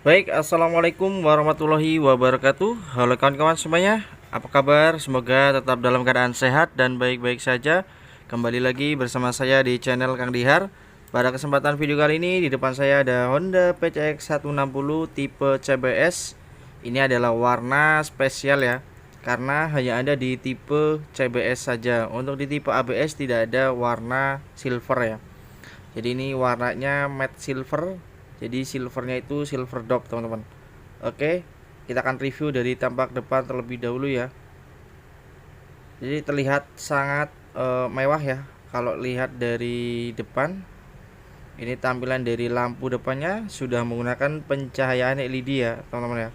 Baik, assalamualaikum warahmatullahi wabarakatuh. Halo kawan-kawan semuanya, apa kabar? Semoga tetap dalam keadaan sehat dan baik-baik saja. Kembali lagi bersama saya di channel Kang Dihar. Pada kesempatan video kali ini di depan saya ada Honda PCX 160 tipe CBS. Ini adalah warna spesial ya, karena hanya ada di tipe CBS saja. Untuk di tipe ABS tidak ada warna silver ya. Jadi ini warnanya matte silver. Jadi silvernya itu silver dop teman-teman. Oke, kita akan review dari tampak depan terlebih dahulu ya. Jadi terlihat sangat mewah ya. Kalau lihat dari depan, ini tampilan dari lampu depannya sudah menggunakan pencahayaan LED ya teman-teman ya.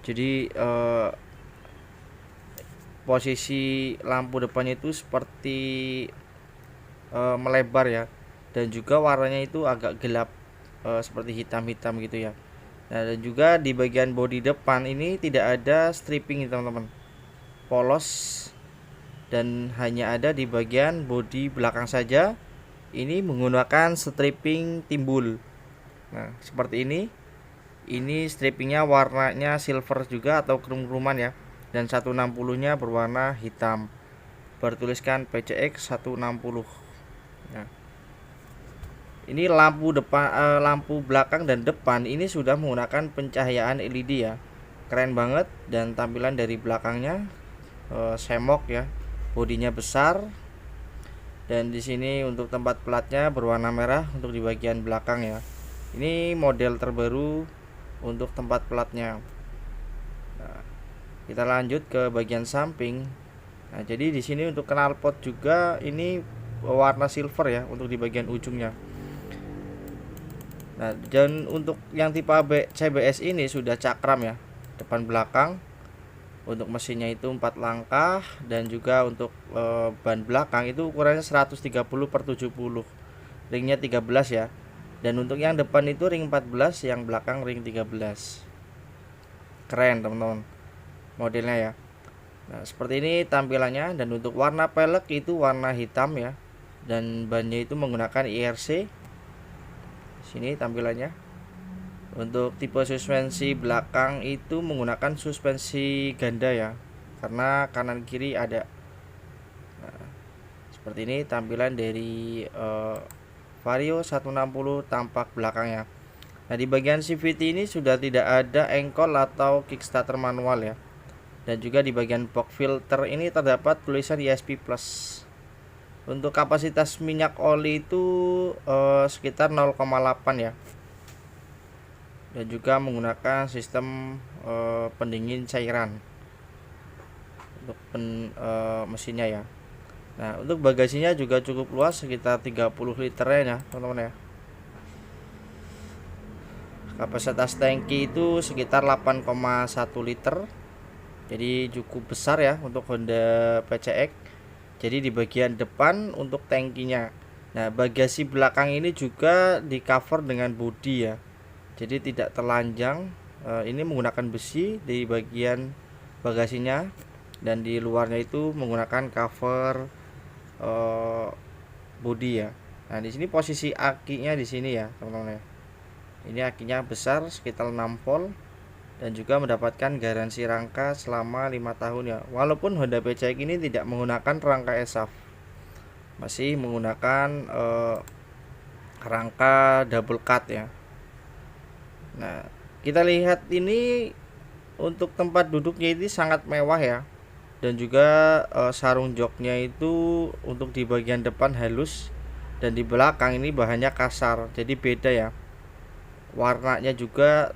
Jadi posisi lampu depannya itu seperti melebar ya, dan juga warnanya itu agak gelap, seperti hitam-hitam gitu ya. Nah, dan juga di bagian bodi depan ini tidak ada stripping teman-teman, polos, dan hanya ada di bagian bodi belakang saja. Ini menggunakan stripping timbul. Nah, seperti ini. Ini strippingnya warnanya silver juga atau krum-kruman ya. Dan 160-nya berwarna hitam. Bertuliskan PCX 160. Nah, ini lampu depan, lampu belakang dan depan ini sudah menggunakan pencahayaan LED ya. Keren banget, dan tampilan dari belakangnya semok ya. Bodinya besar, dan di sini untuk tempat platnya berwarna merah untuk di bagian belakang ya. Ini model terbaru untuk tempat platnya. Nah, kita lanjut ke bagian samping. Nah, jadi di sini untuk knalpot juga ini warna silver ya untuk di bagian ujungnya. Nah, dan untuk yang tipe CBS ini sudah cakram ya, depan belakang. Untuk mesinnya itu 4 langkah, dan juga untuk ban belakang itu ukurannya 130/70. Ringnya 13 ya. Dan untuk yang depan itu ring 14, yang belakang ring 13. Keren teman-teman modelnya ya. Nah, seperti ini tampilannya, dan untuk warna pelek itu warna hitam ya. Dan bannya itu menggunakan IRC. Sini tampilannya. Untuk tipe suspensi belakang itu menggunakan suspensi ganda ya, karena kanan kiri ada. Nah, seperti ini tampilan dari Vario 160 tampak belakangnya. Nah, di bagian CVT ini sudah tidak ada engkol atau kickstarter manual ya. Dan juga di bagian box filter ini terdapat tulisan ESP Plus. Untuk kapasitas minyak oli itu sekitar 0,8 ya. Dan juga menggunakan sistem pendingin cairan untuk mesinnya ya. Nah, untuk bagasinya juga cukup luas, sekitar 30 liternya ya teman-teman ya. Kapasitas tangki itu sekitar 8,1 liter. Jadi cukup besar ya untuk Honda PCX. Jadi di bagian depan untuk tangkinya. Nah, bagasi belakang ini juga di cover dengan bodi ya. Jadi tidak telanjang. Ini menggunakan besi di bagian bagasinya, dan di luarnya itu menggunakan cover bodi ya. Nah, di sini posisi akinya di sini ya, teman-teman ya. Ini akinya besar sekitar 6 volt, dan juga mendapatkan garansi rangka selama 5 tahun ya. Walaupun Honda PCX ini tidak menggunakan rangka ESAF, masih menggunakan rangka double cut ya. Nah, kita lihat ini untuk tempat duduknya ini sangat mewah ya, dan juga sarung joknya itu untuk di bagian depan halus, dan di belakang ini bahannya kasar, jadi beda ya. Warnanya juga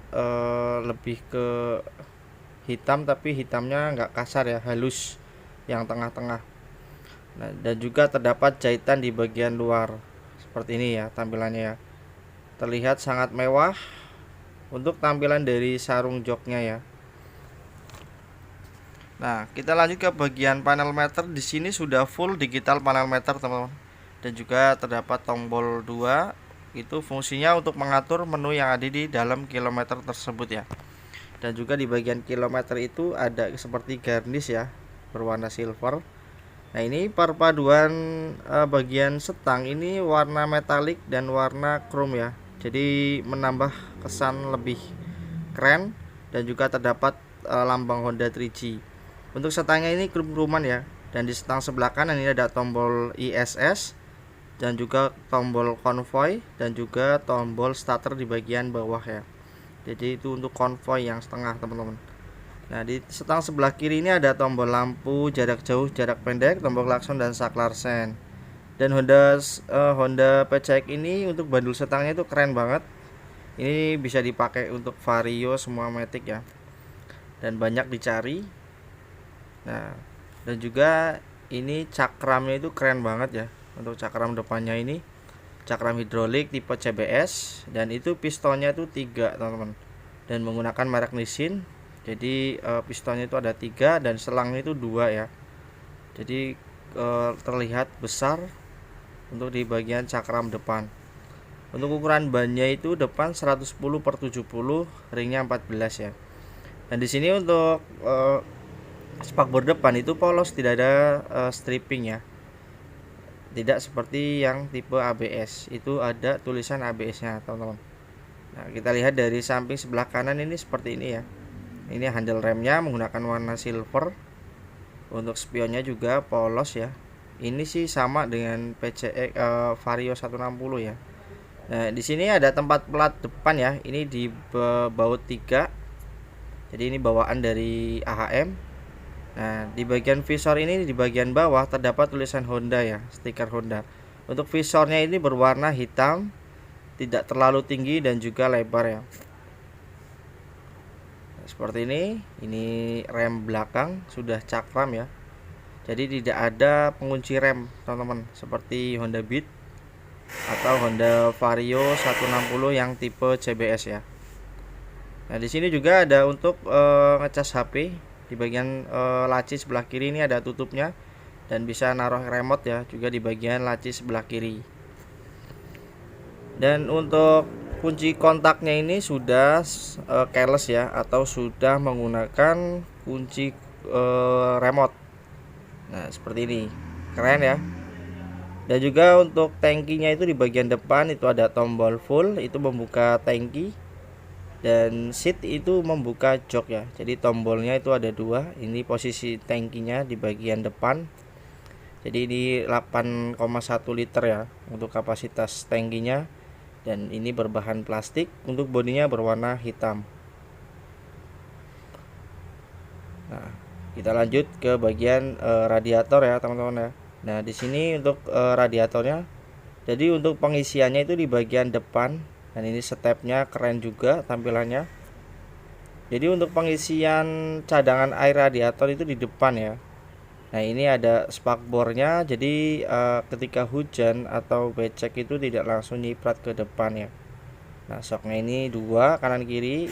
lebih ke hitam, tapi hitamnya nggak kasar ya, halus yang tengah-tengah. Nah, dan juga terdapat jahitan di bagian luar seperti ini ya tampilannya ya. Terlihat sangat mewah untuk tampilan dari sarung joknya ya. Nah, kita lanjut ke bagian panel meter. Di sini sudah full digital panel meter teman-teman, dan juga terdapat tombol 2. Itu fungsinya untuk mengatur menu yang ada di dalam kilometer tersebut ya. Dan juga di bagian kilometer itu ada seperti garnish ya, berwarna silver. Nah, ini perpaduan bagian setang ini warna metalik dan warna chrome ya. Jadi menambah kesan lebih keren, dan juga terdapat lambang Honda 3G. Untuk setangnya ini krum-kruman ya, dan di setang sebelah kanan ini ada tombol ISS dan juga tombol konvoy dan juga tombol starter di bagian bawah ya. Jadi itu untuk konvoy yang setengah teman-teman. Nah di setang sebelah kiri ini ada tombol lampu jarak jauh, jarak pendek, tombol klakson dan saklar sen. Dan Honda PCX ini untuk bandul setangnya itu keren banget. Ini bisa dipakai untuk Vario semua matic ya, dan banyak dicari. Nah dan juga ini cakramnya itu keren banget ya. Untuk cakram depannya ini cakram hidrolik tipe CBS, dan itu pistonnya itu 3 teman-teman, dan menggunakan merek Nissin. Jadi pistonnya itu ada 3 dan selangnya itu 2 ya. Jadi terlihat besar untuk di bagian cakram depan. Untuk ukuran bannya itu depan 110/70, ringnya 14 ya. Dan di sini untuk spakbor depan itu polos, tidak ada stripping ya. Tidak seperti yang tipe ABS, itu ada tulisan ABS-nya, teman-teman. Nah, kita lihat dari samping sebelah kanan ini seperti ini ya. Ini handle remnya menggunakan warna silver. Untuk spionnya juga polos ya. Ini sih sama dengan PCX Vario 160 ya. Nah, di sini ada tempat plat depan ya. Ini di baut 3. Jadi ini bawaan dari AHM. Nah, di bagian visor ini di bagian bawah terdapat tulisan Honda ya, stiker Honda. Untuk visornya ini berwarna hitam, tidak terlalu tinggi dan juga lebar ya. Nah, seperti ini rem belakang sudah cakram ya. Jadi tidak ada pengunci rem, teman-teman, seperti Honda Beat atau Honda Vario 160 yang tipe CBS ya. Nah, di sini juga ada untuk ngecas HP. Di bagian laci sebelah kiri ini ada tutupnya dan bisa naruh remote ya, juga di bagian laci sebelah kiri. Dan untuk kunci kontaknya ini sudah keyless ya, atau sudah menggunakan kunci remote. Nah, seperti ini. Keren ya. Dan juga untuk tangkinya itu di bagian depan itu ada tombol full, itu membuka tangki, dan seat itu membuka jok ya. Jadi tombolnya itu ada 2. Ini posisi tangkinya di bagian depan. Jadi ini 8,1 liter ya untuk kapasitas tangkinya, dan ini berbahan plastik. Untuk bodinya berwarna hitam. Nah, kita lanjut ke bagian radiator ya teman-teman ya. Nah, di sini untuk radiatornya, jadi untuk pengisiannya itu di bagian depan, dan ini stepnya keren juga tampilannya. Jadi untuk pengisian cadangan air radiator itu di depan ya. Nah, ini ada spakbornya, jadi ketika hujan atau becek itu tidak langsung nyiprat ke depan ya. Nah, soknya ini 2 kanan kiri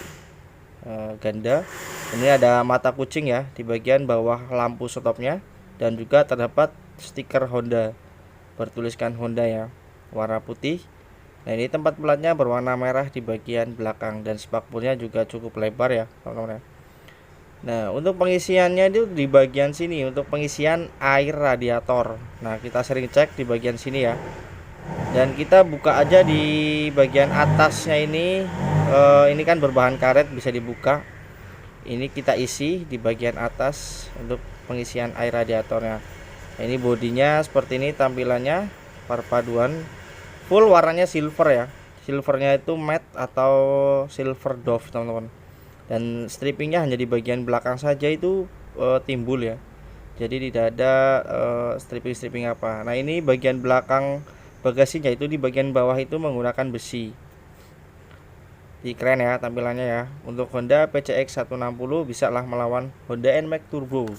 ganda. Ini ada mata kucing ya di bagian bawah lampu stopnya, dan juga terdapat stiker Honda bertuliskan Honda ya, warna putih. Nah, ini tempat platnya berwarna merah di bagian belakang, dan spakbornya juga cukup lebar ya teman-teman. Nah, untuk pengisiannya itu di bagian sini untuk pengisian air radiator. Nah, kita sering cek di bagian sini ya. Dan kita buka aja di bagian atasnya ini. Ini kan berbahan karet, bisa dibuka. Ini kita isi di bagian atas untuk pengisian air radiatornya. Nah, ini bodinya seperti ini tampilannya, perpaduan full warnanya silver ya. Silvernya itu matte atau silver dove teman-teman. Dan strippingnya hanya di bagian belakang saja itu timbul ya. Jadi tidak ada stripping apa. Nah, ini bagian belakang bagasinya itu di bagian bawah itu menggunakan besi. Jadi keren ya tampilannya ya. Untuk Honda PCX 160 bisa lah melawan Honda NMAX Turbo.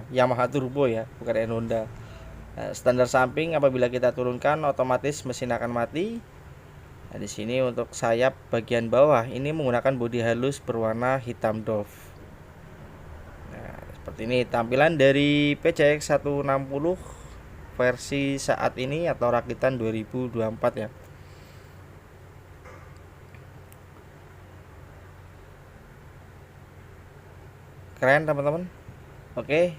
Yamaha Turbo ya, bukan Honda. Nah, standar samping apabila kita turunkan otomatis mesin akan mati. Nah, di sini untuk sayap bagian bawah ini menggunakan bodi halus berwarna hitam doff. Nah, seperti ini tampilan dari PCX 160 versi saat ini atau rakitan 2024 ya. Keren teman-teman. Oke,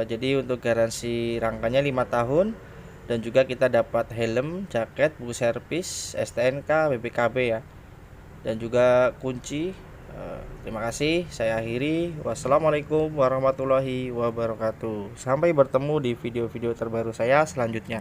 jadi untuk garansi rangkanya 5 tahun, dan juga kita dapat helm, jaket, buku servis, STNK, BPKB ya, dan juga kunci Terima kasih, saya akhiri. Wassalamualaikum warahmatullahi wabarakatuh. Sampai bertemu di video-video terbaru saya selanjutnya.